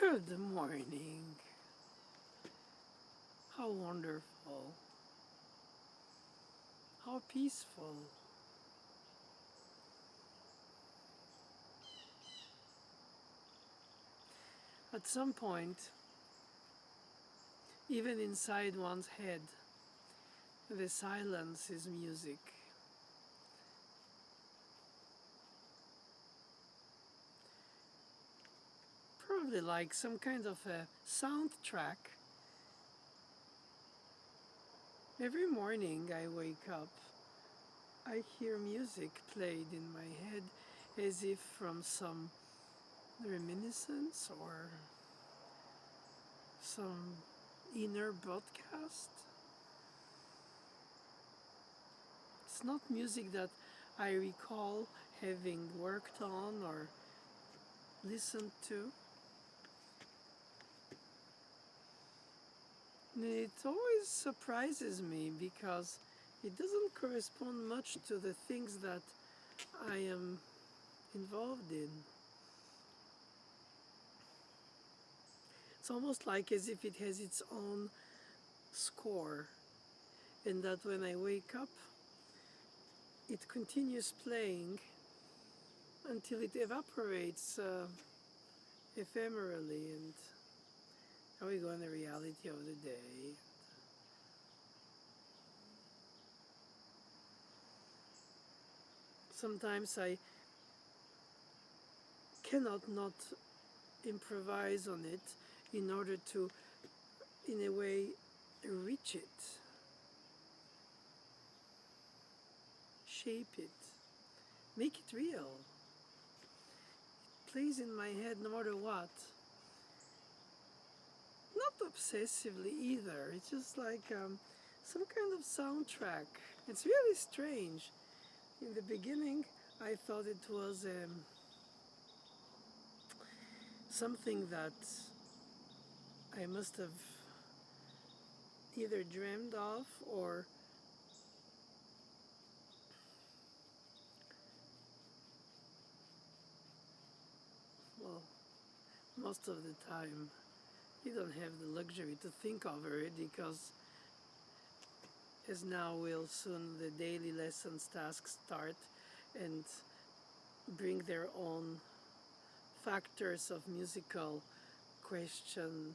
Good morning. How wonderful. How peaceful. At some point, even inside one's head, the silence is music. Probably like some kind of a soundtrack. Every morning I wake up, I hear music played in my head as if from some reminiscence or some inner broadcast. It's not music that I recall having worked on or listened to. It always surprises me because it doesn't correspond much to the things that I am involved in. It's almost like as if it has its own score, and that when I wake up, it continues playing until it evaporates ephemerally, and now we go on the reality of the day. Sometimes I cannot not improvise on it in order to, in a way, reach it, shape it, make it real. It plays in my head no matter what. Not obsessively either, it's just like some kind of soundtrack. It's really strange. In the beginning, I thought it was something that I must have either dreamed of or well, most of the time you don't have the luxury to think over it because as now will soon the daily lessons tasks start and bring their own factors of musical question.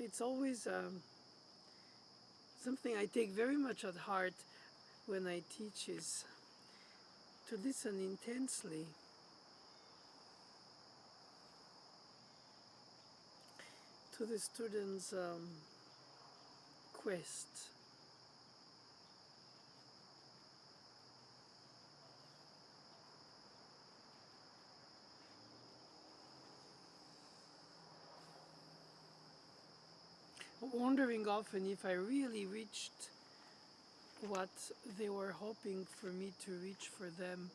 It's always something I take very much at heart when I teach is to listen intensely to the students' quest. Wondering often if I really reached what they were hoping for me to reach for them,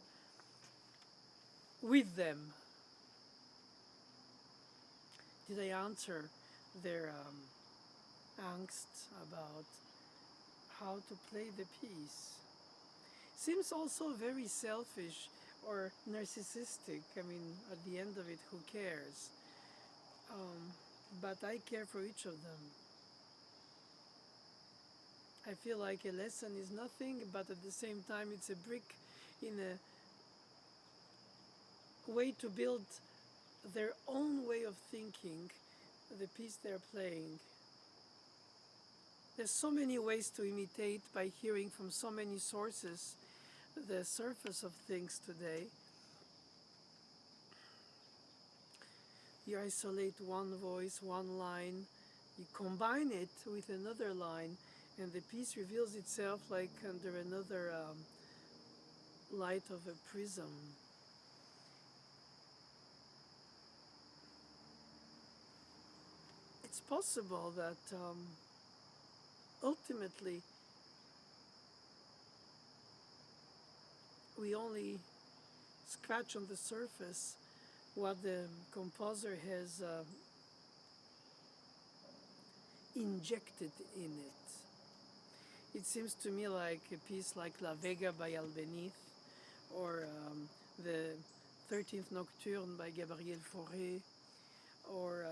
with them. Did I answer their angst about how to play the piece? Seems also very selfish or narcissistic. I mean, at the end of it, who cares? But I care for each of them. I feel like a lesson is nothing, but at the same time, it's a brick in a way to build their own way of thinking, the piece they're playing. There's so many ways to imitate by hearing from so many sources the surface of things today. You isolate one voice, one line, you combine it with another line, and the piece reveals itself like under another light of a prism. It's possible that ultimately we only scratch on the surface what the composer has injected in it. It seems to me like a piece like La Vega by Albéniz, or the 13th Nocturne by Gabriel Fauré, or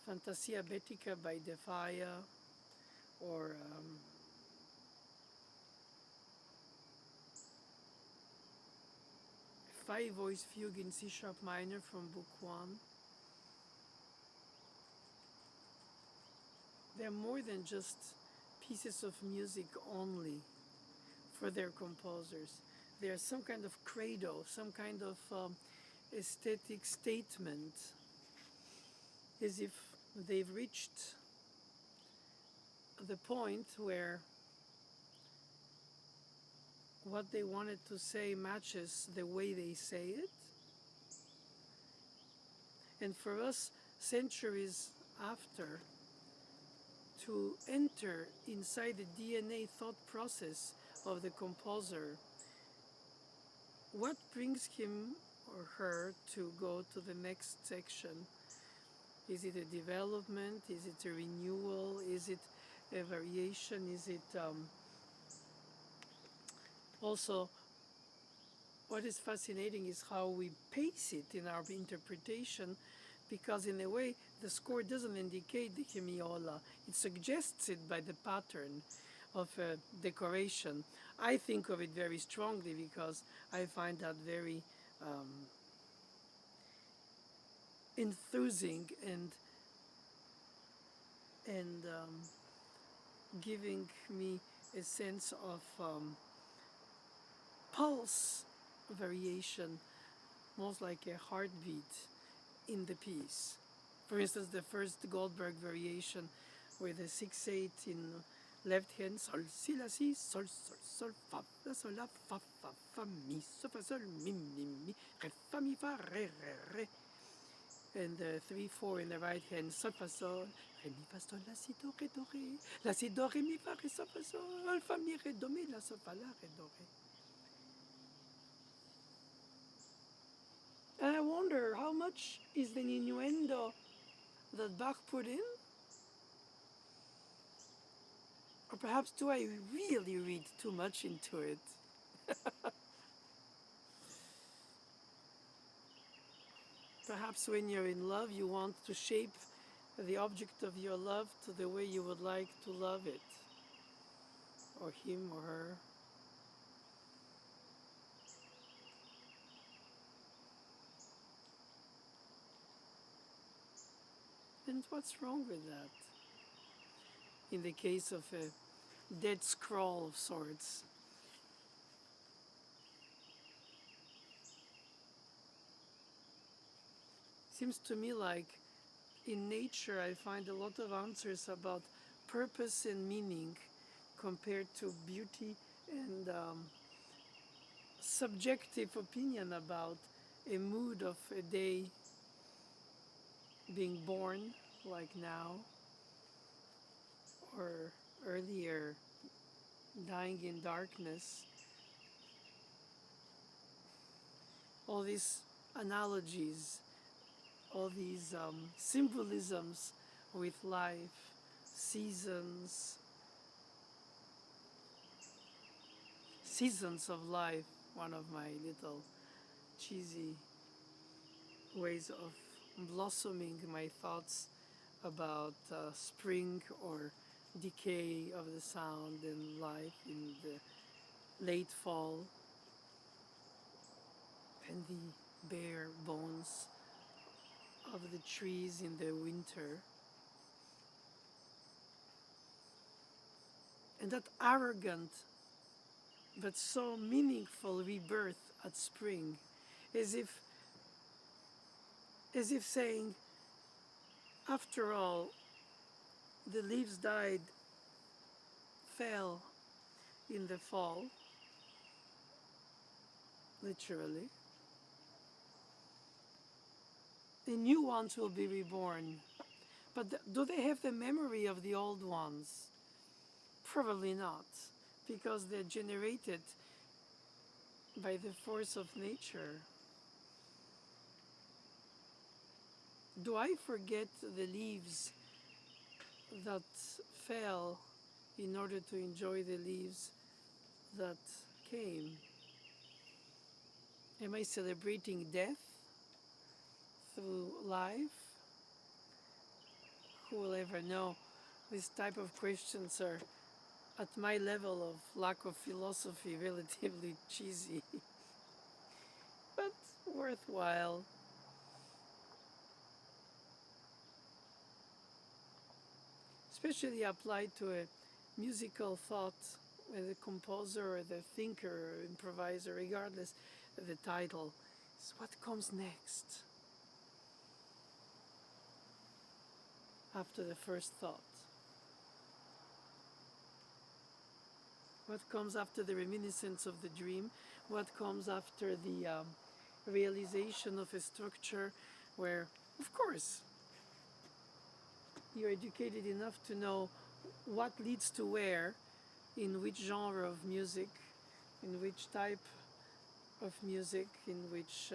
Fantasia Betica by De Falla, or Five-Voice Fugue in C-sharp minor from Book 1. They're more than just pieces of music only for their composers. They are some kind of credo, some kind of aesthetic statement, as if they've reached the point where what they wanted to say matches the way they say it. And for us, centuries after, to enter inside the DNA thought process of the composer, what brings him or her to go to the next section? Is it a development? Is it a renewal? Is it a variation? Is it also, what is fascinating is how we pace it in our interpretation, because in a way the score doesn't indicate the hemiola, it suggests it by the pattern of a decoration. I think of it very strongly because I find that very enthusing and giving me a sense of pulse variation, most like a heartbeat in the piece. For instance, the first Goldberg variation, where the 6/8 in left hand, sol, si, la, si, sol, sol, sol, fa, la, sol, la, fa, mi, so, fa, sol, mi, re, fa, mi, fa, re, re. And the 3/4 in the right hand, sol, fa, sol, re, mi, fa, sol, la, si, do, re, la, si, do, re, mi, fa, re, sol, fa, sol, fa, mi, re, do, mi, la, sol, fa, la, re, do, re. And I wonder how much is the innuendo that Bach put in? Or perhaps do I really read too much into it? Perhaps when you're in love, you want to shape the object of your love to the way you would like to love it, or him or her. And what's wrong with that? In the case of a dead scroll of sorts. Seems to me like in nature I find a lot of answers about purpose and meaning compared to beauty and subjective opinion about a mood of a day being born, like now, or earlier, dying in darkness. All these analogies, all these symbolisms with life, seasons of life, one of my little cheesy ways of blossoming my thoughts about spring or decay of the sound and life in the late fall, and the bare bones of the trees in the winter. And that arrogant but so meaningful rebirth at spring, as if saying, after all, the leaves died, fell in the fall, literally. The new ones will be reborn. But do they have the memory of the old ones? Probably not, because they're generated by the force of nature. Do I forget the leaves that fell in order to enjoy the leaves that came? Am I celebrating death through life? Who will ever know? These type of questions are, at my level of lack of philosophy, relatively cheesy, but worthwhile. Especially applied to a musical thought, where the composer or the thinker or improviser, regardless of the title, is what comes next after the first thought. What comes after the reminiscence of the dream? What comes after the realization of a structure where, of course, you're educated enough to know what leads to where, in which genre of music, in which type of music, in which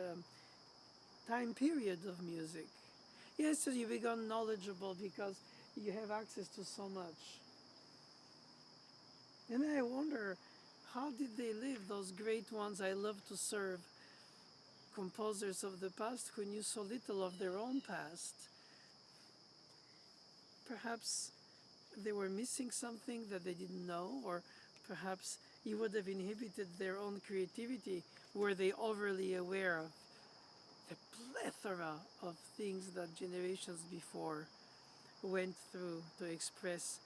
time period of music. Yes, so you become knowledgeable because you have access to so much. And I wonder, how did they live, those great ones I love to serve, composers of the past who knew so little of their own past? Perhaps they were missing something that they didn't know, or perhaps it would have inhibited their own creativity. Were they overly aware of the plethora of things that generations before went through to express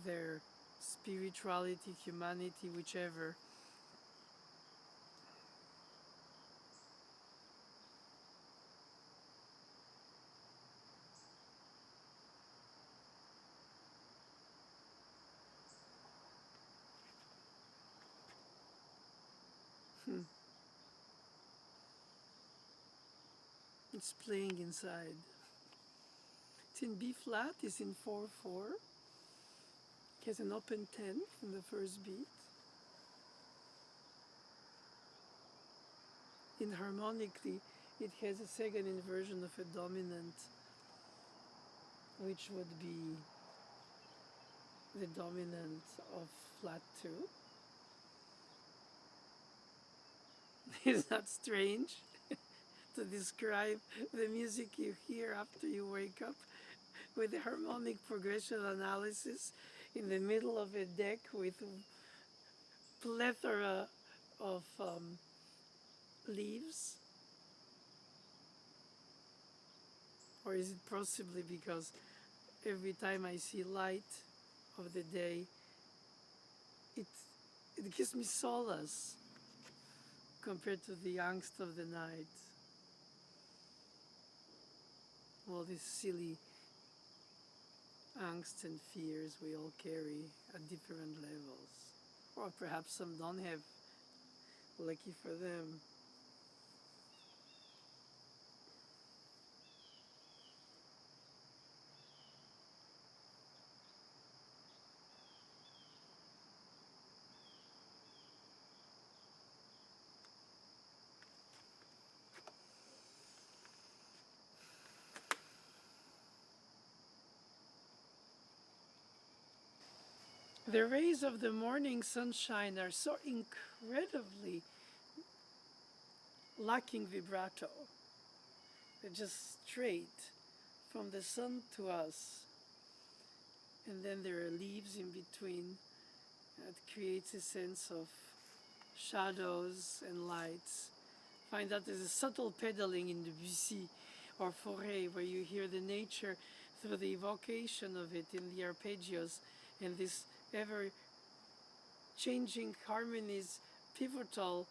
their spirituality, humanity, whichever? Hmm. It's playing inside. It's in B flat, it's in 4/4. It has an open 10th in the first beat. In harmonically, it has a second inversion of a dominant, which would be the dominant of flat 2. Is that strange to describe the music you hear after you wake up with the harmonic progression analysis in the middle of a deck with plethora of leaves? Or is it possibly because every time I see light of the day, it, it gives me solace compared to the angst of the night? All these silly angst and fears we all carry at different levels. Or perhaps some don't have, lucky for them. The rays of the morning sunshine are so incredibly lacking vibrato. They're just straight from the sun to us. And then there are leaves in between. It creates a sense of shadows and lights. Find that there's a subtle pedaling in Debussy or Fauré, where you hear the nature through the evocation of it in the arpeggios and this ever changing harmonies, pivotal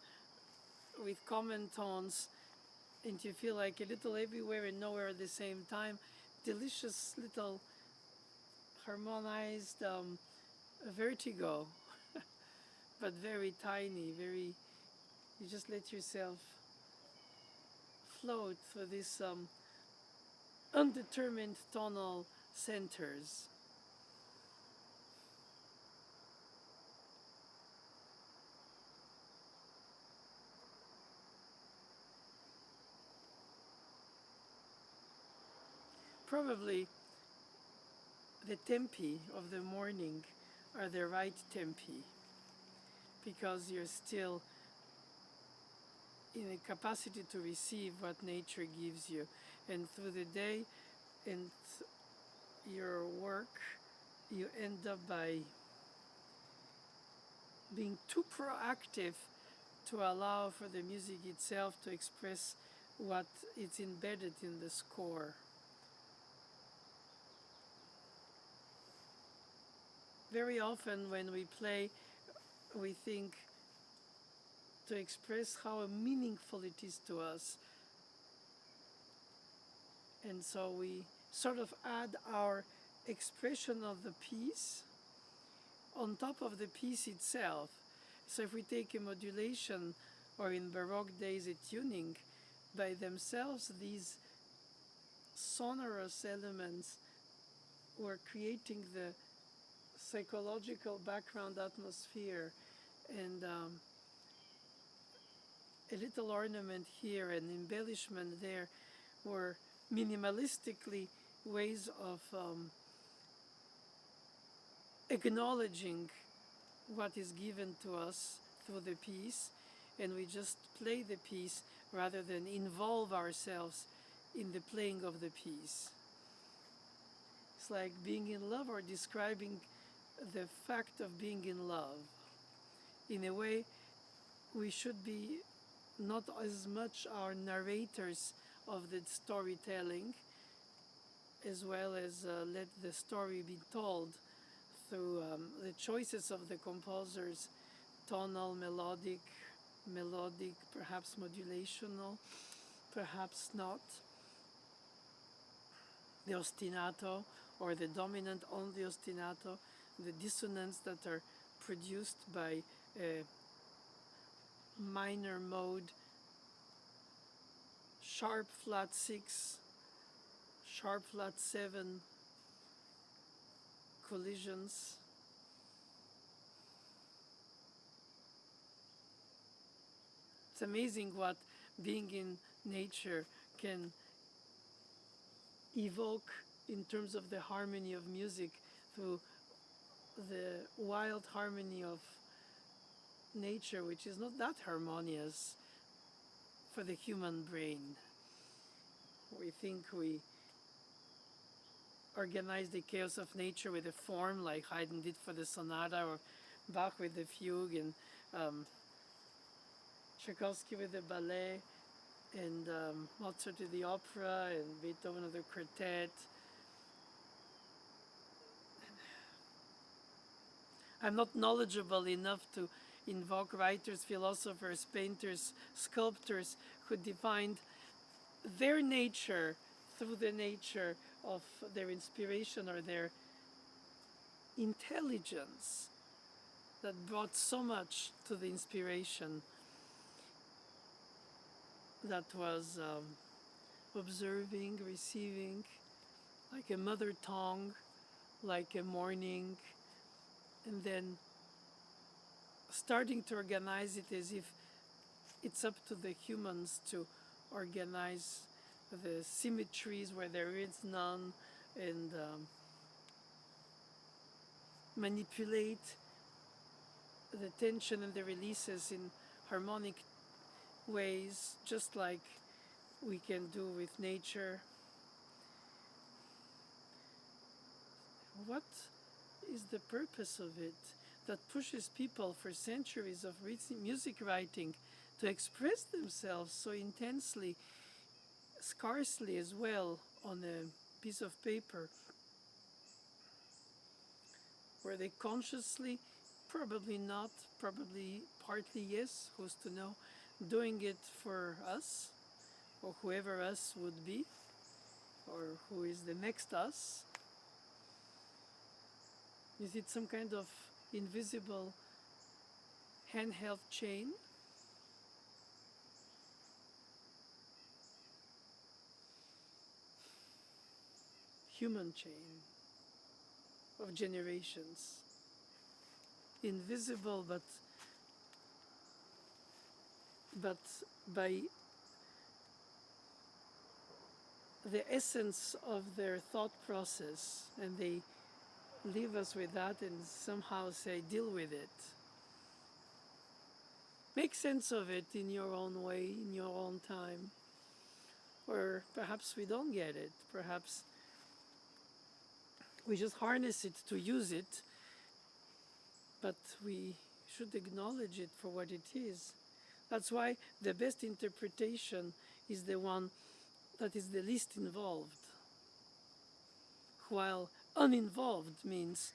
with common tones, and you feel like a little everywhere and nowhere at the same time. Delicious little harmonized vertigo, but very tiny, very, you just let yourself float through these undetermined tonal centers. Probably the the tempi of the morning are the right tempi, because you're still in a capacity to receive what nature gives you. And through the day and your work, you end up by being too proactive to allow for the music itself to express what is embedded in the score. Very often when we play, we think to express how meaningful it is to us. And so we sort of add our expression of the piece on top of the piece itself. So if we take a modulation, or in Baroque days a tuning, by themselves these sonorous elements were creating the psychological background atmosphere, and a little ornament here and embellishment there were minimalistically ways of acknowledging what is given to us through the piece, and we just play the piece rather than involve ourselves in the playing of the piece. It's like being in love, or describing the fact of being in love. In a way, we should be not as much our narrators of the storytelling, as well as let the story be told through the choices of the composers, tonal, melodic, perhaps modulational, perhaps not, the ostinato or the dominant on the ostinato, the dissonance that are produced by a minor mode, sharp flat 6, sharp flat 7 collisions. It's amazing what being in nature can evoke in terms of the harmony of music, through the wild harmony of nature, which is not that harmonious for the human brain. We think we organize the chaos of nature with a form, like Haydn did for the sonata, or Bach with the fugue, and Tchaikovsky with the ballet, and Mozart with the opera, and Beethoven with the quartet. I'm not knowledgeable enough to invoke writers, philosophers, painters, sculptors who defined their nature through the nature of their inspiration or their intelligence that brought so much to the inspiration, that was observing, receiving, like a mother tongue, like a morning, and then starting to organize it as if it's up to the humans to organize the symmetries where there is none, and manipulate the tension and the releases in harmonic ways, just like we can do with nature. What is the purpose of it that pushes people for centuries of music writing to express themselves so intensely, scarcely as well, on a piece of paper? Were they consciously? Probably not, probably partly yes, who's to know, doing it for us, or whoever us would be, or who is the next us? Is it some kind of invisible handheld chain? Human chain of generations. Invisible, but by the essence of their thought process, and they leave us with that and somehow say, deal with it. Make sense of it in your own way, in your own time. Or perhaps we don't get it. Perhaps we just harness it to use it, but we should acknowledge it for what it is. That's why the best interpretation is the one that is the least involved. While uninvolved means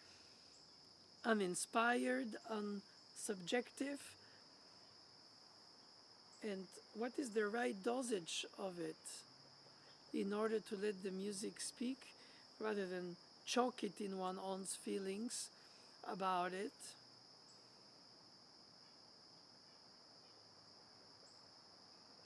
uninspired, unsubjective, and what is the right dosage of it in order to let the music speak rather than choke it in one's own feelings about it.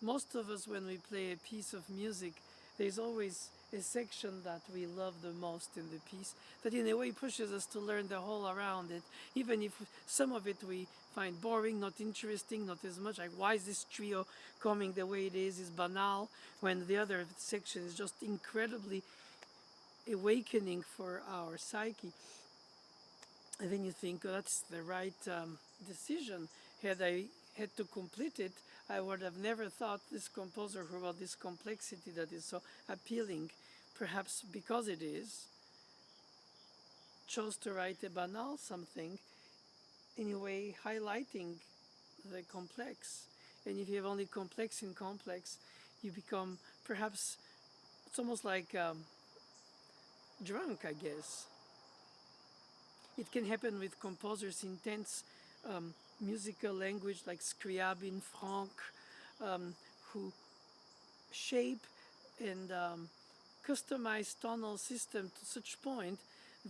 Most of us, when we play a piece of music, there's always a section that we love the most in the piece that in a way pushes us to learn the whole around it, even if some of it we find boring, not interesting, not as much like why is this trio coming the way it is banal, when the other section is just incredibly awakening for our psyche. And then you think, oh, that's the right decision. Had I had to complete it, I would have never thought this composer who wrote this complexity that is so appealing, perhaps because it is, chose to write a banal something, in a way highlighting the complex. And if you have only complex in complex, you become perhaps, it's almost like drunk, I guess. It can happen with composers' intense musical language like Scriabin, Franck, who shape and customize tonal system to such point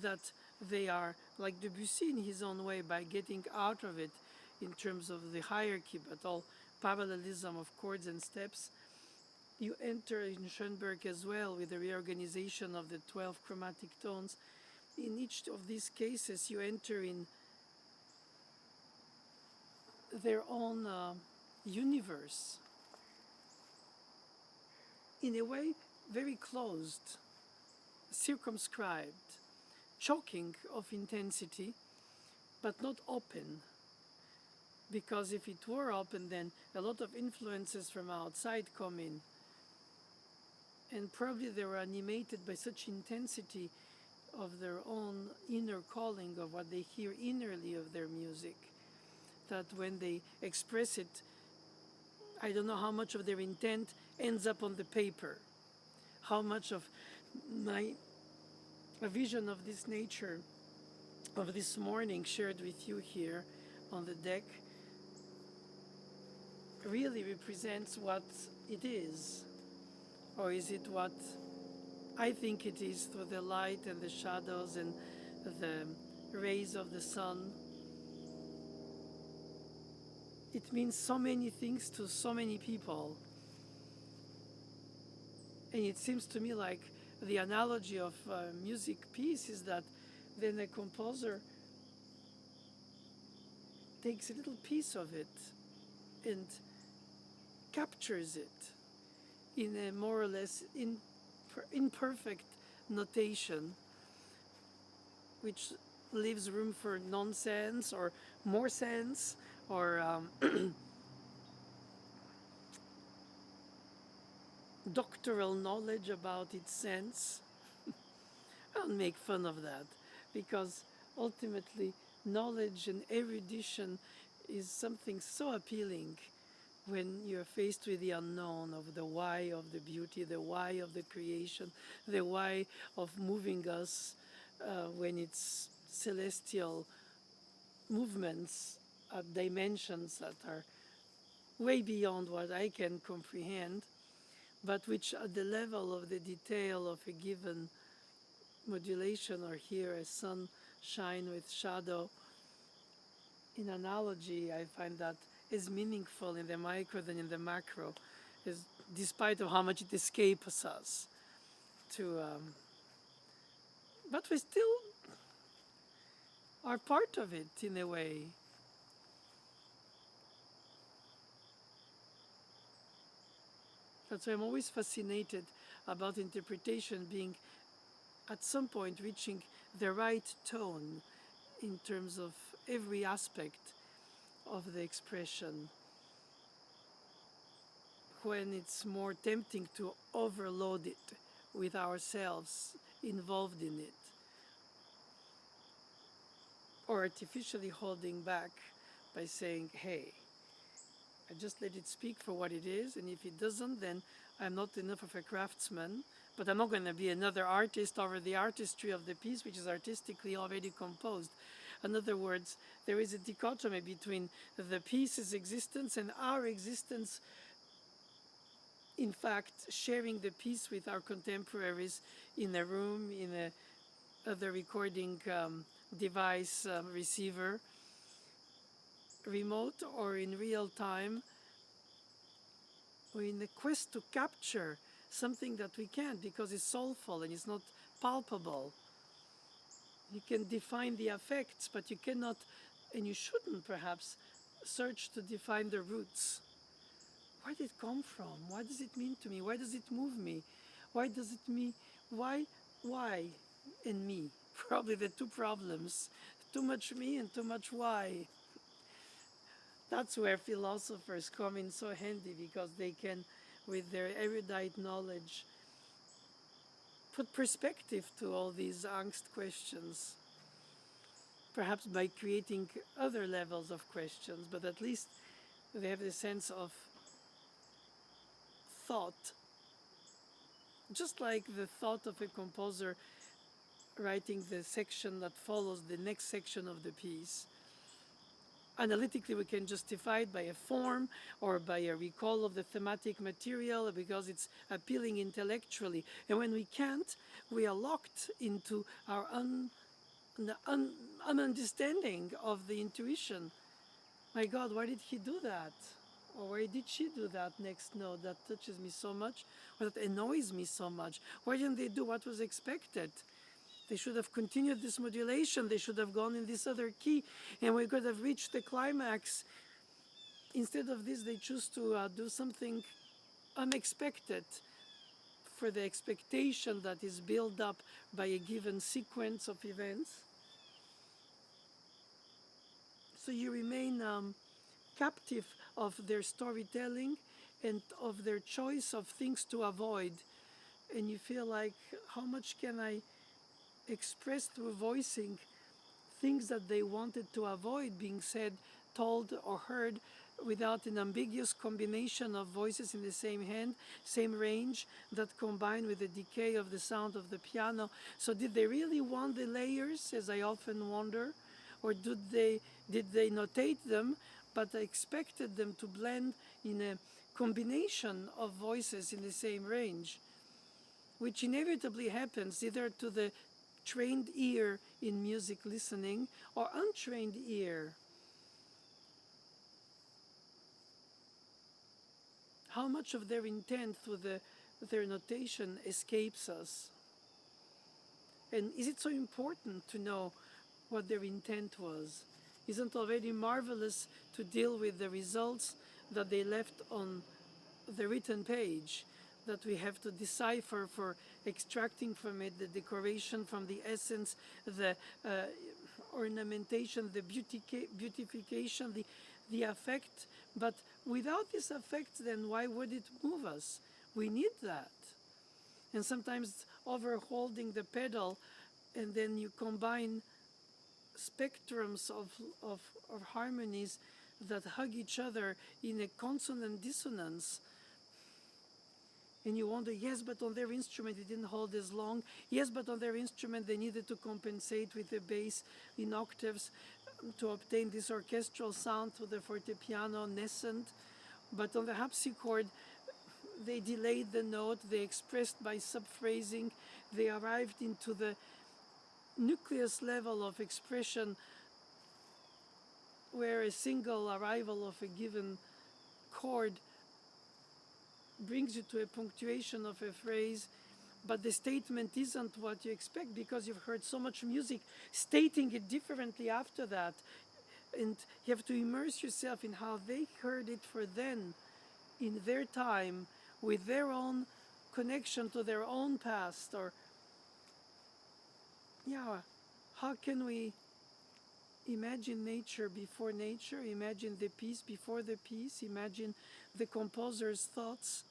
that they are like Debussy in his own way by getting out of it in terms of the hierarchy, but all parallelism of chords and steps. You enter in Schoenberg as well with the reorganization of the 12 chromatic tones. In each of these cases, you enter in their own universe, in a way very closed, circumscribed, choking of intensity, but not open. Because if it were open, then a lot of influences from outside come in. And probably they were animated by such intensity of their own inner calling of what they hear innerly of their music, that when they express it, I don't know how much of their intent ends up on the paper, how much of a vision of this nature of this morning shared with you here on the deck really represents what it is, or is it what I think it is through the light and the shadows and the rays of the sun. It means so many things to so many people. And it seems to me like the analogy of a music piece is that then a composer takes a little piece of it and captures it in a more or less imperfect notation, which leaves room for nonsense or more sense or doctoral knowledge about its sense. I don't make fun of that, because ultimately knowledge and erudition is something so appealing when you're faced with the unknown of the why of the beauty, the why of the creation, the why of moving us when it's celestial movements at dimensions that are way beyond what I can comprehend, but which at the level of the detail of a given modulation, or here a sunshine with shadow, in analogy, I find that is meaningful in the micro than in the macro, is despite of how much it escapes us to but we still are part of it in a way. That's why I'm always fascinated about interpretation being at some point reaching the right tone in terms of every aspect of the expression, when it's more tempting to overload it with ourselves involved in it, or artificially holding back by saying, hey, I just let it speak for what it is, and if it doesn't, then I'm not enough of a craftsman, but I'm not going to be another artist over the artistry of the piece, which is artistically already composed. In other words, there is a dichotomy between the piece's existence and our existence, in fact, sharing the piece with our contemporaries in a room, in a other recording device, receiver, remote or in real time, or in the quest to capture something that we can't because it's soulful and it's not palpable. You can define the effects, but you cannot, and you shouldn't perhaps, search to define the roots. Where did it come from? What does it mean to me? Why does it move me? Why does it me? Why? And me? Probably the two problems. Too much me and too much why. That's where philosophers come in so handy, because they can, with their erudite knowledge, put perspective to all these angst questions, perhaps by creating other levels of questions, but at least they have the sense of thought. Just like the thought of a composer writing the section that follows the next section of the piece. Analytically, we can justify it by a form or by a recall of the thematic material because it's appealing intellectually. And when we can't, we are locked into our ununderstanding of the intuition. My God, why did he do that? Or why did she do that next note that touches me so much, or that annoys me so much? Why didn't they do what was expected? They should have continued this modulation. They should have gone in this other key, and we could have reached the climax. Instead of this, they choose to do something unexpected for the expectation that is built up by a given sequence of events. So you remain captive of their storytelling and of their choice of things to avoid. And you feel like, how much can I express through voicing things that they wanted to avoid being said, told, or heard without an ambiguous combination of voices in the same hand, same range, that combine with the decay of the sound of the piano. So did they really want the layers, as I often wonder? Or did they notate them, but expected them to blend in a combination of voices in the same range, which inevitably happens either to the trained ear in music listening or untrained ear? How much of their intent through their notation escapes us? And is it so important to know what their intent was? Isn't it already marvelous to deal with the results that they left on the written page, that we have to decipher for extracting from it the decoration from the essence, the ornamentation, the beautification, the effect? But without this effect, then why would it move us? We need that. And sometimes overholding the pedal, and then you combine spectrums of harmonies that hug each other in a consonant dissonance. And you wonder, yes, but on their instrument it didn't hold as long. Yes, but on their instrument they needed to compensate with the bass in octaves to obtain this orchestral sound to the fortepiano nascent. But on the harpsichord, they delayed the note, they expressed by subphrasing, they arrived into the nucleus level of expression where a single arrival of a given chord brings you to a punctuation of a phrase, but the statement isn't what you expect because you've heard so much music stating it differently after that. And you have to immerse yourself in how they heard it for then, in their time, with their own connection to their own past, or How can we imagine nature before nature, imagine the piece before the piece, imagine the composer's thoughts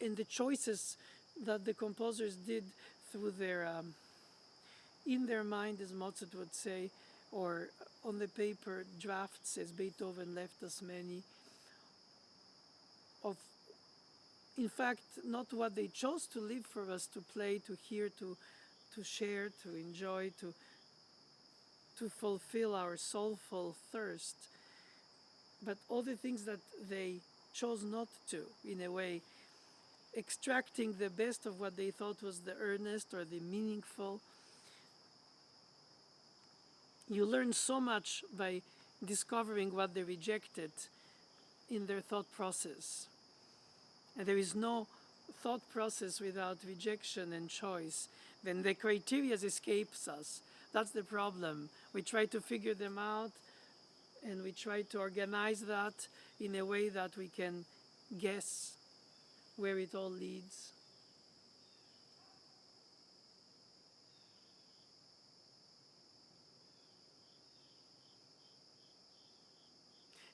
and the choices that the composers did through their in their mind, as Mozart would say, or on the paper drafts, as Beethoven left us many, of, in fact, not what they chose to leave for us to play, to hear, to share, to enjoy, to fulfill our soulful thirst, but all the things that they chose not to, in a way, extracting the best of what they thought was the earnest or the meaningful. You learn so much by discovering what they rejected in their thought process. And there is no thought process without rejection and choice. Then the criteria escapes us. That's the problem. We try to figure them out and we try to organize that in a way that we can guess where it all leads.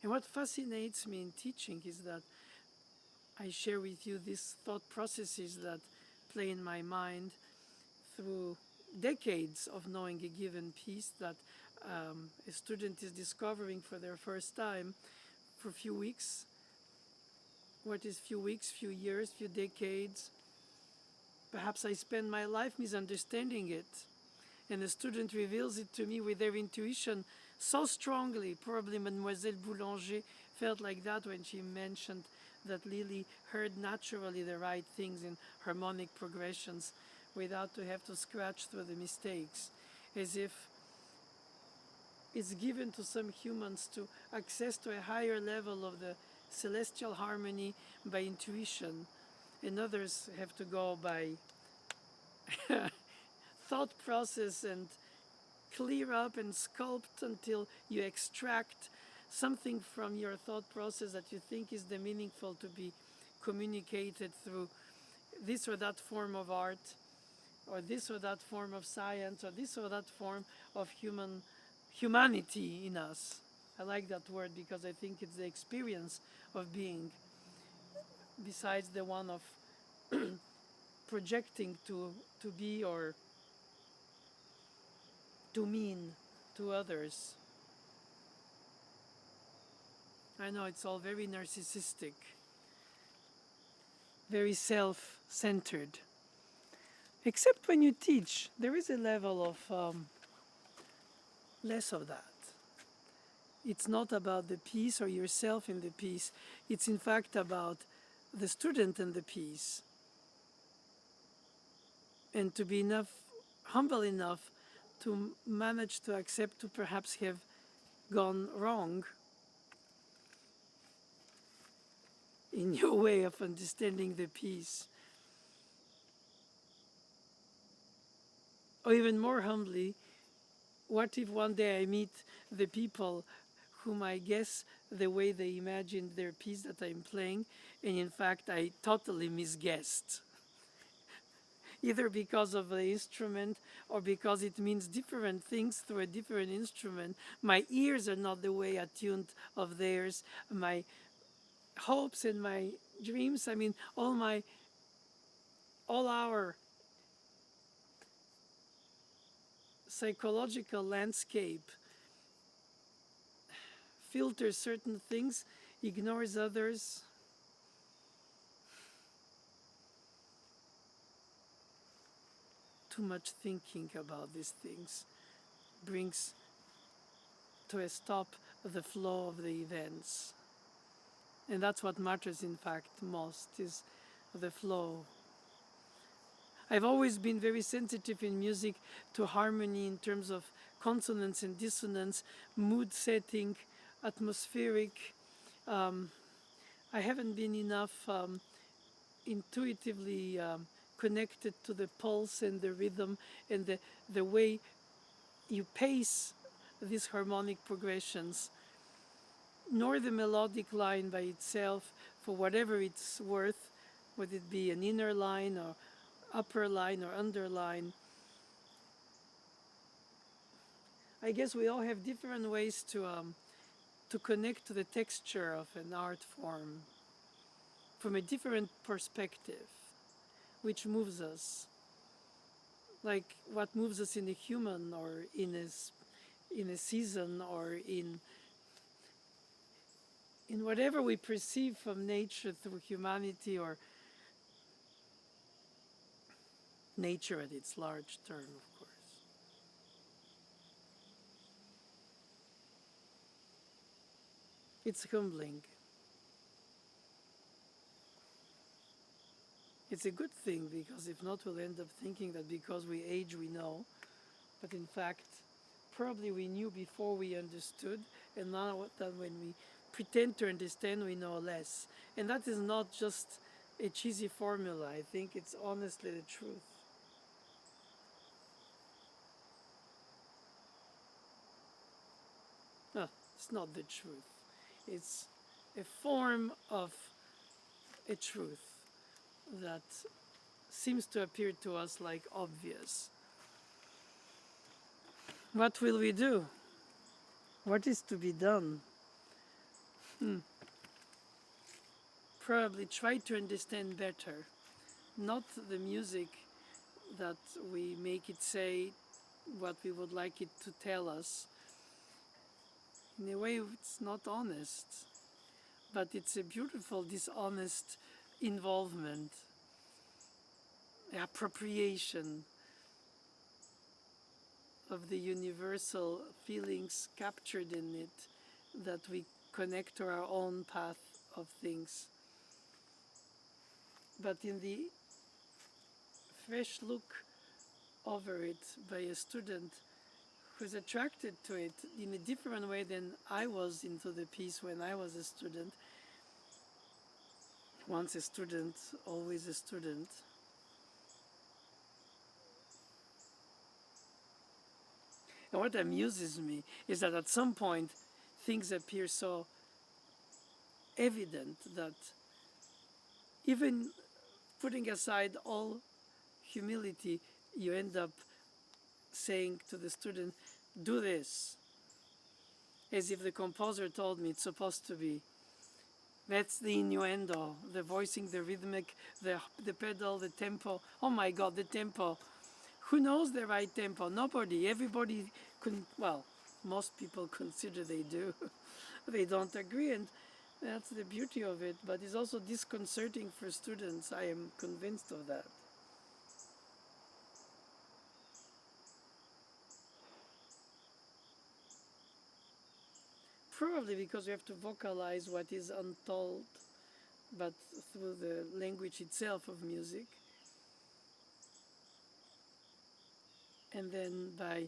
And what fascinates me in teaching is that I share with you these thought processes that play in my mind through decades of knowing a given piece that a student is discovering for their first time for a few weeks. What is few weeks, few years, few decades? Perhaps I spend my life misunderstanding it. And the student reveals it to me with their intuition so strongly. Probably Mademoiselle Boulanger felt like that when she mentioned that Lily heard naturally the right things in harmonic progressions without to have to scratch through the mistakes, as if it's given to some humans to access to a higher level of the celestial harmony by intuition, and others have to go by thought process and clear up and sculpt until you extract something from your thought process that you think is the meaningful to be communicated through this or that form of art, or this or that form of science, or this or that form of humanity in us. I like that word because I think it's the experience of being, besides the one of projecting to be or to mean to others. I know it's all very narcissistic, very self-centered. Except when you teach, there is a level of less of that. It's not about the piece or yourself in the piece. It's in fact about the student and the piece. And to be humble enough to manage to accept to perhaps have gone wrong in your way of understanding the piece. Or even more humbly, what if one day I meet the people whom I guess the way they imagined their piece that I'm playing, and in fact I totally misguessed, either because of the instrument or because it means different things through a different instrument. My ears are not the way attuned of theirs. My hopes and my dreams, I mean, all our psychological landscape filters certain things, ignores others. Too much thinking about these things brings to a stop the flow of the events. And that's what matters, in fact, most, is the flow. I've always been very sensitive in music to harmony in terms of consonance and dissonance, mood setting, atmospheric. I haven't been enough intuitively connected to the pulse and the rhythm and the way you pace these harmonic progressions, nor the melodic line by itself for whatever it's worth, whether it be an inner line or upper line or underline. I guess we all have different ways to connect to the texture of an art form from a different perspective, which moves us, like what moves us in a human or in a season or in whatever we perceive from nature through humanity or nature at its large term, of course. It's humbling. It's a good thing because if not, we'll end up thinking that because we age, we know. But in fact, probably we knew before we understood, and now that when we pretend to understand, we know less. And that is not just a cheesy formula. I think it's honestly the truth. No, it's not the truth. It's a form of a truth that seems to appear to us like obvious. What will we do? What is to be done? Probably try to understand better, not the music that we make it say what we would like it to tell us. In a way, it's not honest, but it's a beautiful, dishonest involvement, appropriation of the universal feelings captured in it that we connect to our own path of things. But in the fresh look over it by a student who's attracted to it in a different way than I was into the piece when I was a student. Once a student, always a student. And what amuses me is that at some point things appear so evident that even putting aside all humility, you end up saying to the student, do this, as if the composer told me it's supposed to be. That's the innuendo, the voicing, the rhythmic, the pedal, the tempo. Oh my God, the tempo. Who knows the right tempo? Nobody. Everybody, well, most people consider they do. They don't agree, and that's the beauty of it. But it's also disconcerting for students. I am convinced of that. Probably because we have to vocalize what is untold, but through the language itself of music. And then by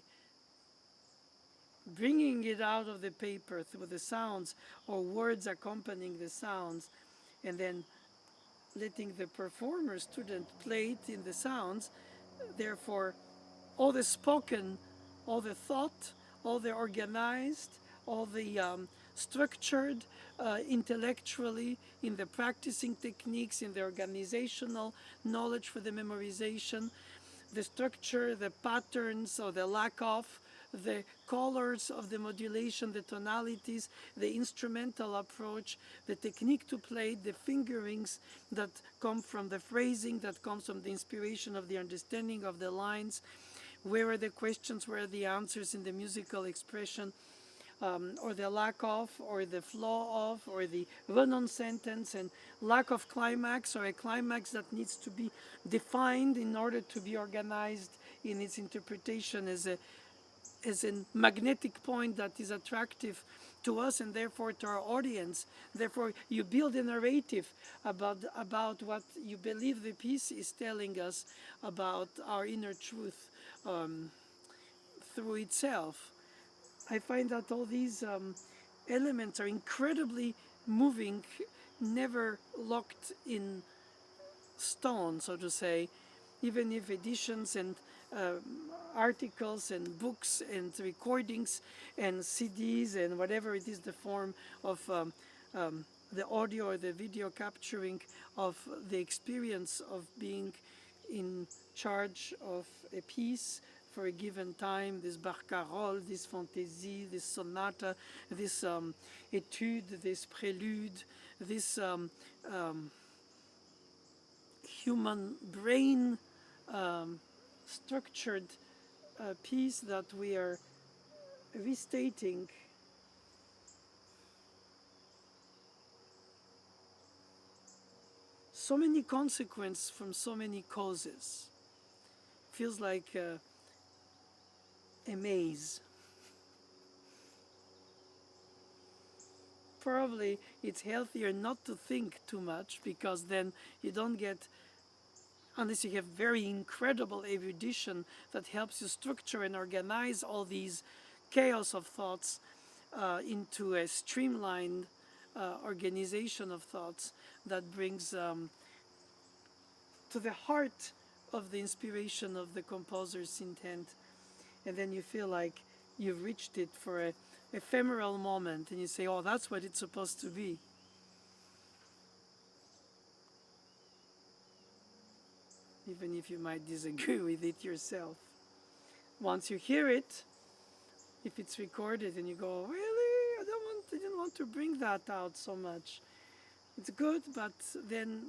bringing it out of the paper through the sounds or words accompanying the sounds, and then letting the performer student play it in the sounds, therefore all the spoken, all the thought, all the organized, all the structured intellectually in the practicing techniques, in the organizational knowledge for the memorization, the structure, the patterns or the lack of, the colors of the modulation, the tonalities, the instrumental approach, the technique to play, the fingerings that come from the phrasing, that comes from the inspiration of the understanding of the lines. Where are the questions, where are the answers in the musical expression, or the lack of, or the flaw of, or the run-on sentence, and lack of climax, or a climax that needs to be defined in order to be organized in its interpretation as a magnetic point that is attractive to us and therefore to our audience. Therefore, you build a narrative about what you believe the piece is telling us about our inner truth through itself. I find that all these elements are incredibly moving, never locked in stone, so to say, even if editions and articles and books and recordings and CDs and whatever it is, the form of the audio or the video capturing of the experience of being in charge of a piece for a given time, this barcarolle, this fantaisie, this sonata, this etude, this prelude, this human brain structured piece that we are restating. So many consequences from so many causes. Feels like a maze. Probably it's healthier not to think too much, because then you don't get, unless you have very incredible erudition that helps you structure and organize all these chaos of thoughts into a streamlined organization of thoughts that brings to the heart of the inspiration of the composer's intent. And then you feel like you've reached it for a ephemeral moment, and you say, oh, that's what it's supposed to be. Even if you might disagree with it yourself. Once you hear it, if it's recorded and you go, really, I didn't want to bring that out so much. It's good, but then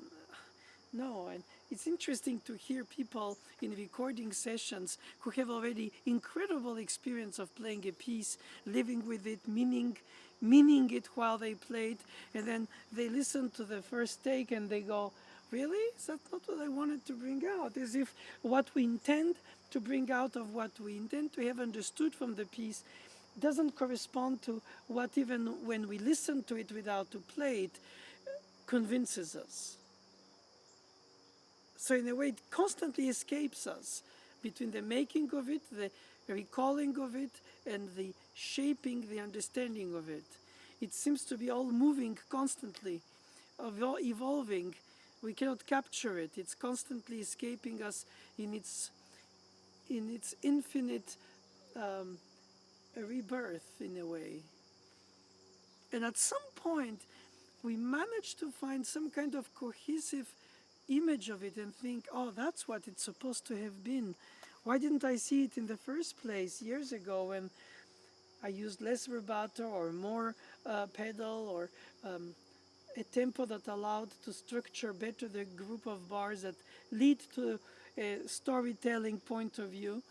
no. And it's interesting to hear people in recording sessions who have already incredible experience of playing a piece, living with it, meaning it while they played, and then they listen to the first take and they go, really? Is that not what I wanted to bring out? As if what we intend to bring out of what we intend to have understood from the piece doesn't correspond to what, even when we listen to it without to play it, convinces us. So in a way, it constantly escapes us between the making of it, the recalling of it, and the shaping, the understanding of it. It seems to be all moving constantly, evolving. We cannot capture it. It's constantly escaping us in its infinite rebirth, in a way. And at some point, we manage to find some kind of cohesive image of it and think, oh, that's what it's supposed to have been. Why didn't I see it in the first place years ago, when I used less rubato or more pedal, or a tempo that allowed to structure better the group of bars that lead to a storytelling point of view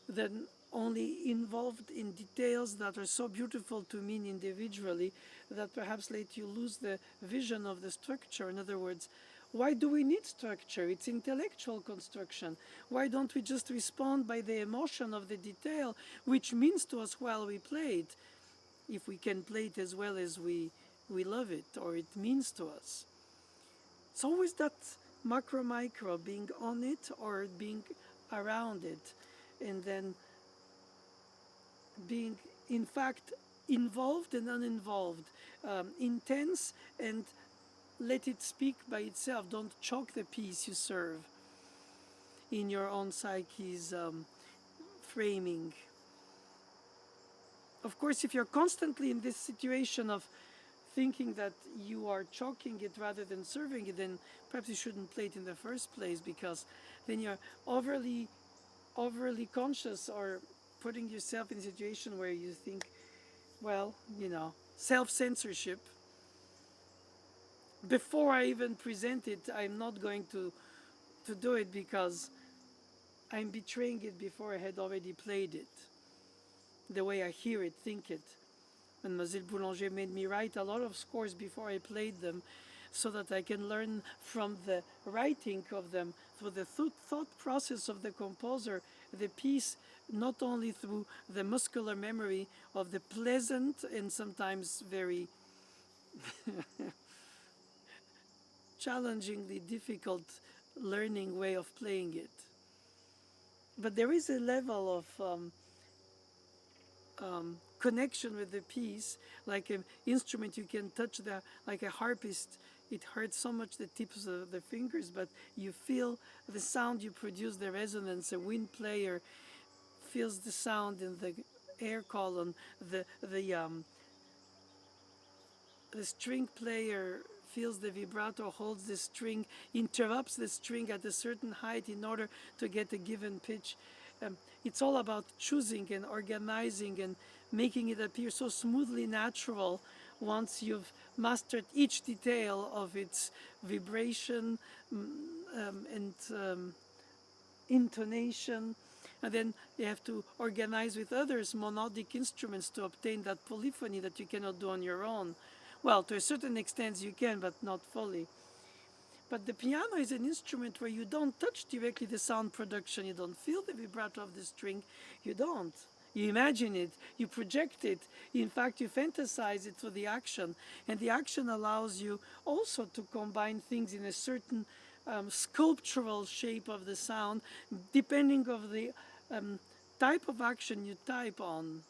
than only involved in details that are so beautiful to me individually that perhaps let you lose the vision of the structure. In other words, why do we need structure? It's intellectual construction. Why don't we just respond by the emotion of the detail, which means to us while we play it, if we can play it as well as we love it, or it means to us? It's always that macro-micro, being on it or being around it, and then being, in fact, involved and uninvolved, intense and let it speak by itself. Don't choke the piece you serve in your own psyche's framing. Of course, if you're constantly in this situation of thinking that you are choking it rather than serving it, then perhaps you shouldn't play it in the first place, because then you're overly conscious, or putting yourself in a situation where you think, well, self-censorship. Before I even present it, I'm not going to do it, because I'm betraying it before I had already played it, the way I hear it, think it. And Mademoiselle Boulanger made me write a lot of scores before I played them, so that I can learn from the writing of them, through the thought process of the composer, the piece, not only through the muscular memory of the pleasant and sometimes very challengingly difficult learning way of playing it. But there is a level of connection with the piece, like an instrument you can touch, like a harpist. It hurts so much the tips of the fingers, but you feel the sound you produce, the resonance. A wind player feels the sound in the air column. The string player feels the vibrato, holds the string, interrupts the string at a certain height in order to get a given pitch. it's all about choosing and organizing and making it appear so smoothly natural once you've mastered each detail of its vibration and intonation. And then you have to organize with others monodic instruments to obtain that polyphony that you cannot do on your own. Well, to a certain extent you can, but not fully. But the piano is an instrument where you don't touch directly the sound production, you don't feel the vibrato of the string, you don't. You imagine it, you project it, in fact, you fantasize it through the action. And the action allows you also to combine things in a certain sculptural shape of the sound, depending of the type of action you type on,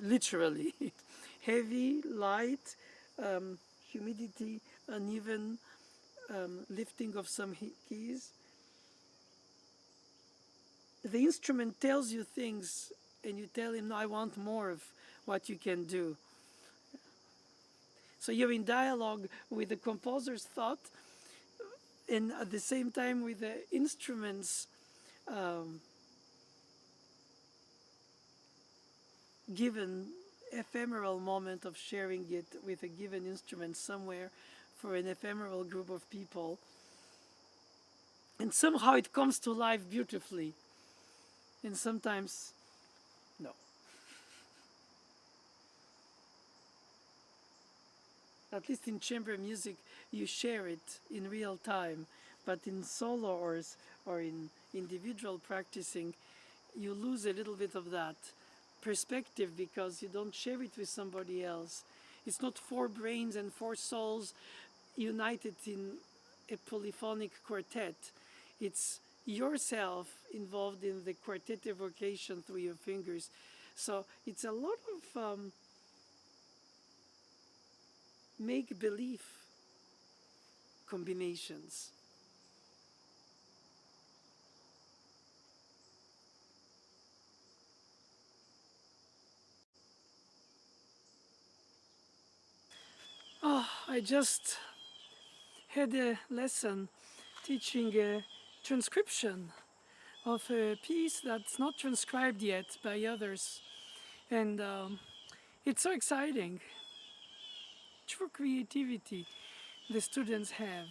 literally. Heavy, light, humidity, uneven, lifting of some keys. The instrument tells you things and you tell him, no, I want more of what you can do. So you're in dialogue with the composer's thought and at the same time with the instruments given ephemeral moment of sharing it with a given instrument somewhere for an ephemeral group of people. And somehow it comes to life beautifully. And sometimes, no. At least in chamber music, you share it in real time. But in solo or in individual practicing, you lose a little bit of that perspective because you don't share it with somebody else. It's not four brains and four souls united in a polyphonic quartet. It's yourself involved in the quartet evocation through your fingers. So it's a lot of make-believe combinations. Oh, I just had a lesson teaching a transcription of a piece that's not transcribed yet by others. And it's so exciting. True creativity the students have.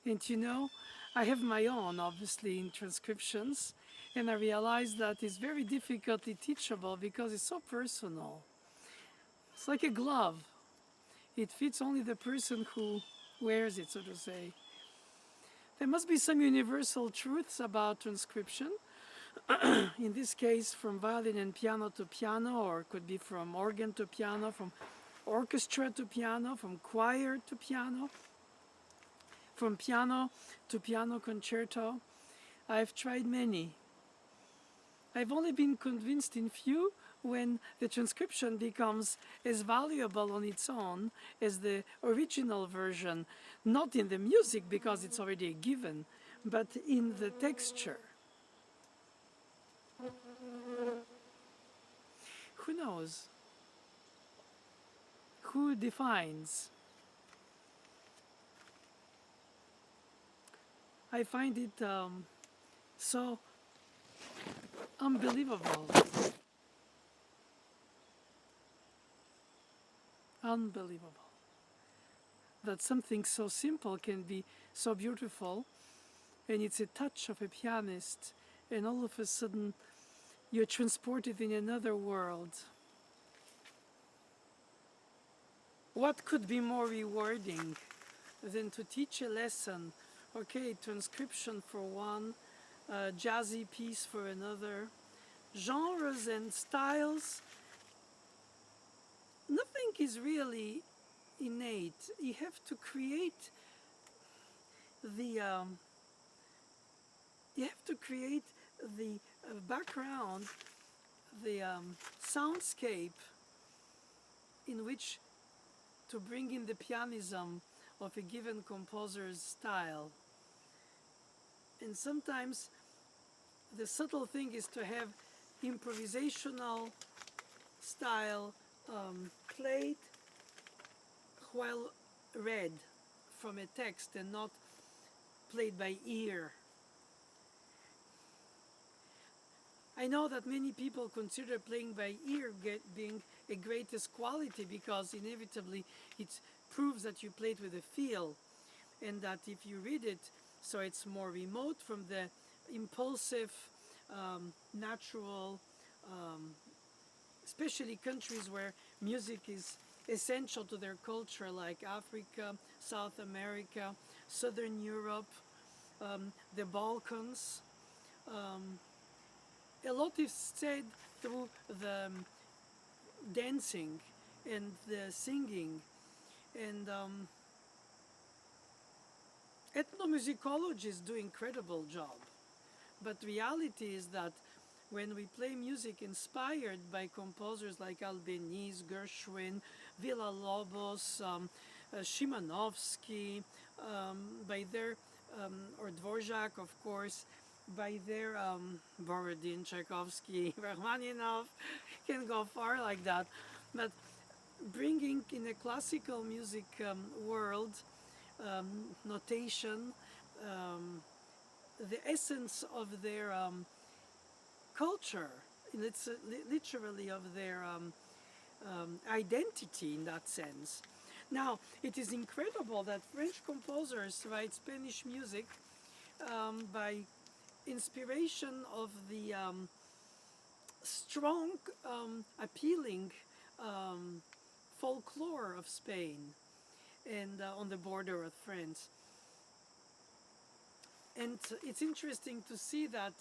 And you know, I have my own, obviously, in transcriptions, and I realize that it's very difficultly teachable because it's so personal. It's like a glove. It fits only the person who wears it, so to say. There must be some universal truths about transcription. In this case, from violin and piano to piano, or it could be from organ to piano, from orchestra to piano, from choir to piano, from piano to piano concerto. I've tried many. I've only been convinced in few when the transcription becomes as valuable on its own as the original version, not in the music because it's already a given, but in the texture. Who knows? Who defines? I find it so unbelievable. Unbelievable. That something so simple can be so beautiful, and it's a touch of a pianist, and all of a sudden you're transported in another world. What could be more rewarding than to teach a lesson? Okay, transcription for one, jazzy piece for another, genres and styles. Nothing is really innate. You have to create the background, the soundscape in which to bring in the pianism of a given composer's style. And sometimes the subtle thing is to have improvisational style played while read from a text and not played by ear. I know that many people consider playing by ear being a greatest quality because inevitably it proves that you played with a feel, and that if you read it, so it's more remote from the impulsive, natural, especially countries where music is essential to their culture, like Africa, South America, Southern Europe, the Balkans. Um, a lot is said through the dancing and the singing, and ethnomusicologists do incredible job. But reality is that when we play music inspired by composers like Albeniz, Gershwin, Villa-Lobos, Szymanowski, by their or Dvorak, of course, by their Borodin, Tchaikovsky, Rachmaninoff, can go far like that. But bringing in a classical music world notation, um, the essence of their culture, literally of their identity in that sense. Now, it is incredible that French composers write Spanish music by inspiration of the strong, appealing folklore of Spain and on the border of France. And it's interesting to see that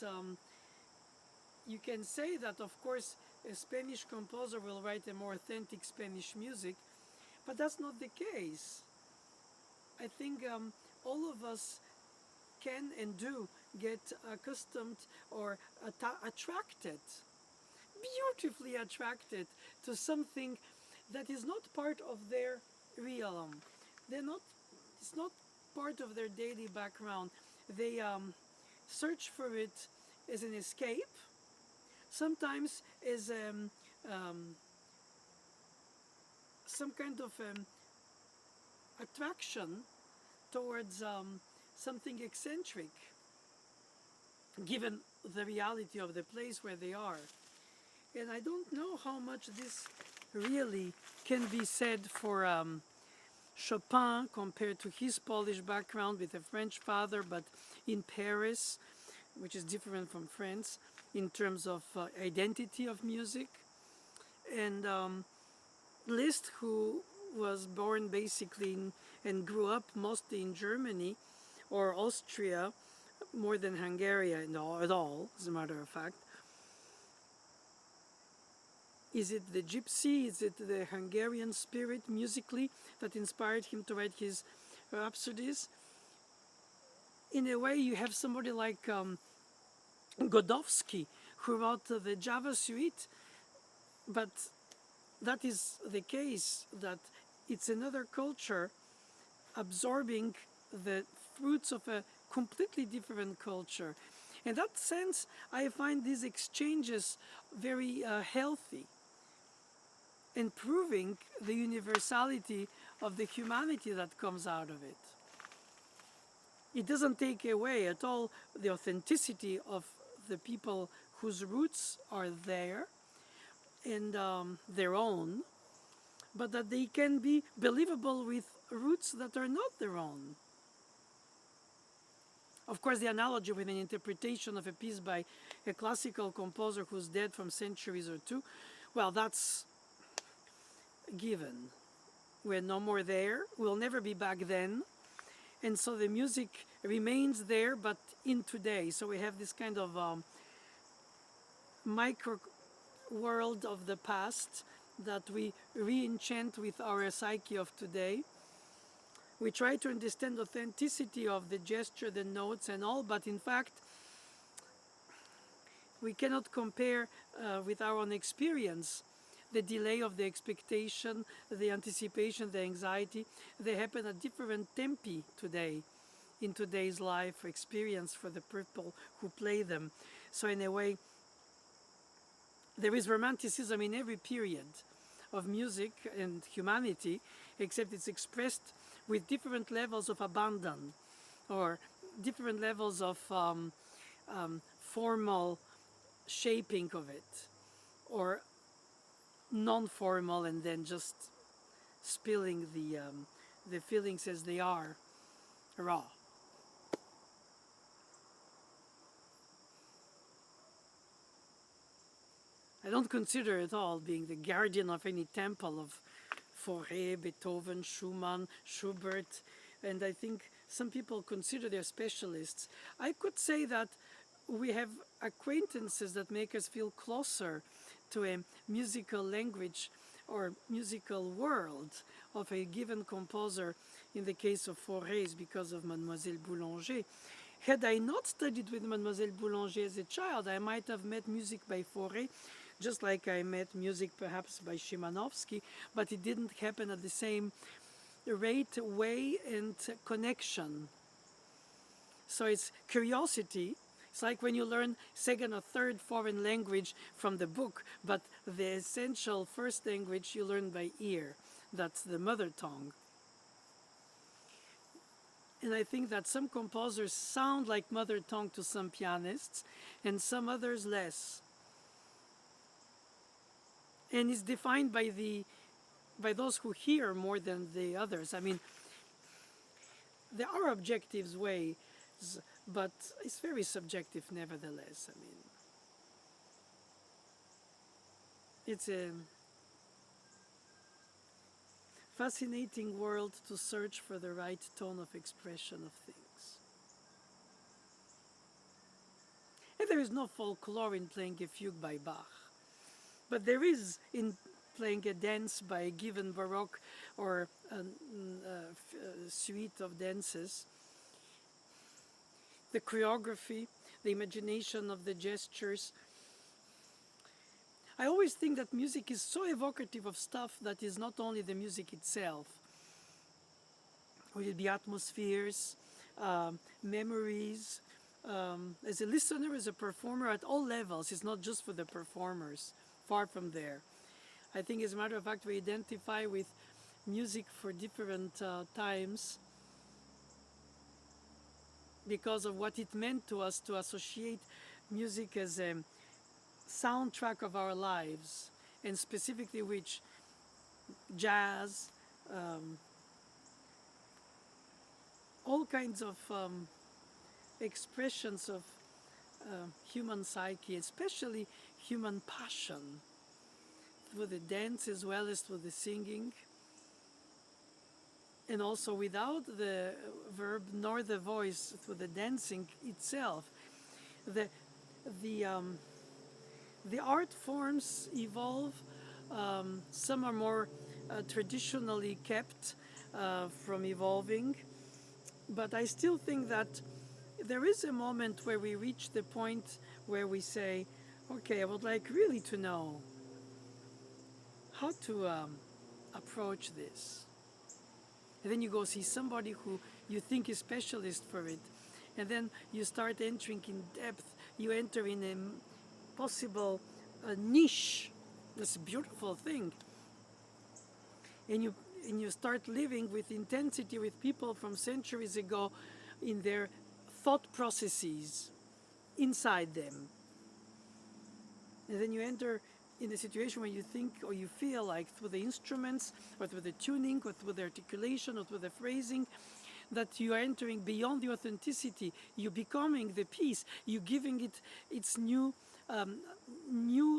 you can say that, of course, a Spanish composer will write a more authentic Spanish music, but that's not the case. I think all of us can and do get accustomed or attracted, beautifully attracted to something that is not part of their realm. They're not. It's not part of their daily background. They search for it as an escape, sometimes as some kind of attraction towards something eccentric, given the reality of the place where they are. And I don't know how much this really can be said for Chopin compared to his Polish background with a French father, but in Paris, which is different from France in terms of identity of music. And Liszt, who was born basically and grew up mostly in Germany or Austria, more than Hungary at all, as a matter of fact. Is it the gypsy, is it the Hungarian spirit musically that inspired him to write his rhapsodies? In a way, you have somebody like Godowski, who wrote the Java Suite, but that is the case, that it's another culture absorbing the fruits of a completely different culture. In that sense, I find these exchanges very healthy and proving the universality of the humanity that comes out of it. It doesn't take away at all the authenticity of the people whose roots are there and their own, but that they can be believable with roots that are not their own. Of course, the analogy with an interpretation of a piece by a classical composer who's dead from centuries or two, well, that's given. We're no more there. We'll never be back then. And so the music remains there, but in today. So we have this kind of micro world of the past that we re-enchant with our psyche of today. We try to understand authenticity of the gesture, the notes and all, but in fact, we cannot compare with our own experience. The delay of the expectation, the anticipation, the anxiety, they happen at different tempi today, in today's life experience for the people who play them. So in a way, there is romanticism in every period of music and humanity, except it's expressed with different levels of abandon or different levels of formal shaping of it, or non-formal and then just spilling the feelings as they are, raw. I don't consider at all being the guardian of any temple of Fauré, Beethoven, Schumann, Schubert, and I think some people consider they're specialists. I could say that we have acquaintances that make us feel closer to a musical language or musical world of a given composer. In the case of Fauré, is because of Mademoiselle Boulanger. Had I not studied with Mademoiselle Boulanger as a child, I might have met music by Fauré, just like I met music perhaps by Szymanowski, but it didn't happen at the same rate, way, and connection. So it's curiosity. It's like when you learn second or third foreign language from the book, but the essential first language you learn by ear. That's the mother tongue. And I think that some composers sound like mother tongue to some pianists and some others less. And it's defined by those who hear more than the others. I mean, there are objective ways, but it's very subjective nevertheless. I mean, it's a fascinating world to search for the right tone of expression of things. And there is no folklore in playing a fugue by Bach, but there is in playing a dance by a given Baroque or a suite of dances. The choreography, the imagination of the gestures. I always think that music is so evocative of stuff that is not only the music itself. Will it be atmospheres, memories? As a listener, as a performer, at all levels, it's not just for the performers. Far from there. I think, as a matter of fact, we identify with music for different times because of what it meant to us to associate music as a soundtrack of our lives, and specifically which jazz, all kinds of expressions of human psyche, especially human passion, through the dance as well as through the singing, and also without the verb nor the voice, through the dancing itself. The art forms evolve. Some are more traditionally kept from evolving, but I still think that there is a moment where we reach the point where we say, okay, I would like really to know how to approach this. And then you go see somebody who you think is specialist for it, and then you start entering in depth. You enter in a possible niche. That's a beautiful thing. And you start living with intensity with people from centuries ago in their thought processes inside them. And then you enter in a situation where you think or you feel like through the instruments or through the tuning or through the articulation or through the phrasing that you are entering beyond the authenticity. You're becoming the piece. You're giving it its new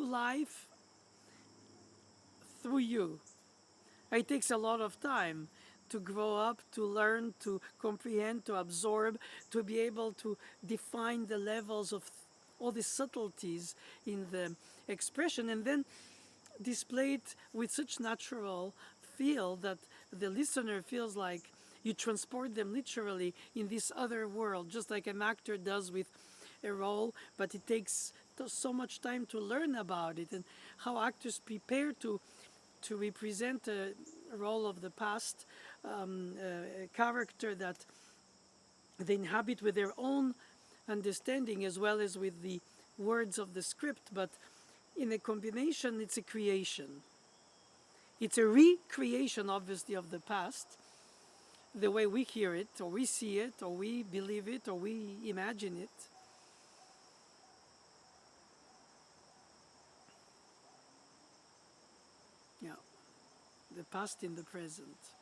life through you. It takes a lot of time to grow up, to learn, to comprehend, to absorb, to be able to define the levels of all the subtleties in the expression, and then display it with such natural feel that the listener feels like you transport them literally in this other world, just like an actor does with a role, but it takes so much time to learn about it and how actors prepare to represent a role of the past, a character that they inhabit with their own understanding as well as with the words of the script, but in a combination, it's a creation. It's a recreation, obviously, of the past, the way we hear it, or we see it, or we believe it, or we imagine it. the past in the present.